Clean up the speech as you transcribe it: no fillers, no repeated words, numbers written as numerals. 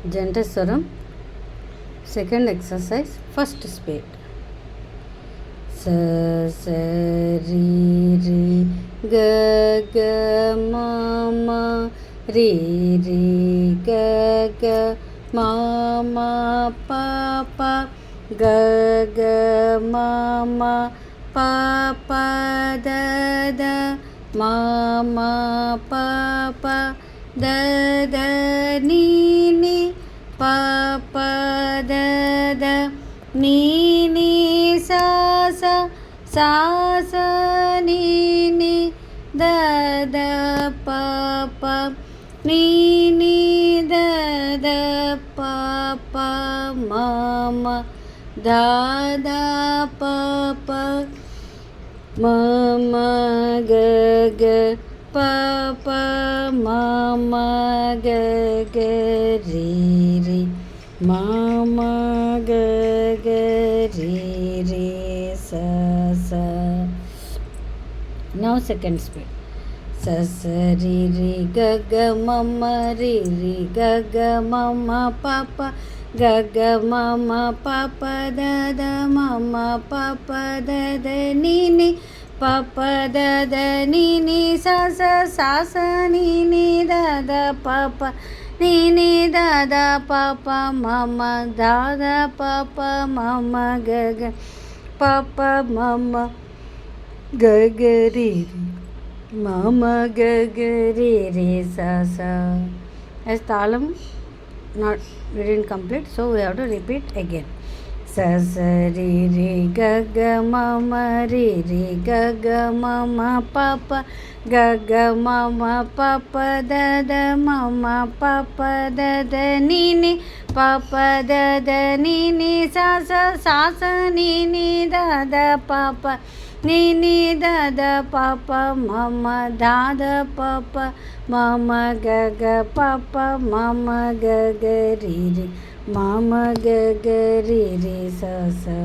Jantaswaram. Second exercise, first speed. Sa sa ri ri ga ga ma ma ri ri ga ga ma ma pa pa ga ga ma ma pa pa da da ma ma pa pa da da ni ni pa pa da da ni ni sa sa sa sa ni ni da da pa pa ni ni da da pa pa ma ma da da pa pa ma ma ga ga pa pa ma ma ga ga ri ri ma ma ga ga ri ri sa sa. Now second speed. Sa sa ri ri ga ga ma ma ri ri ga ga ma ma pa pa ga ga ma ma pa pa da da ma ma pa pa da da ni ni pa pa da da ni ni sa sa sa sa ni ni da da pa pa ni ni da da pa pa ma ma da da pa pa ma ma ga ga pa pa ma ma ga ga ri ri ma ma ga ga ri ri sa sa. As talam not we didn't complete, so we have to repeat again. Sa sa ri ri ga ga ma ma ri ri ga ga ma ma pa pa ga ga ma ma pa pa da da ma ma pa pa da da ni ni pa pa da da ni ni sa sa sa sa ni ni da da pa pa ni ni da da pa pa ma ma da da pa pa ma ma ga ga pa pa ma ma ga ga ri ri ma ma ga ga ri ri sa sa.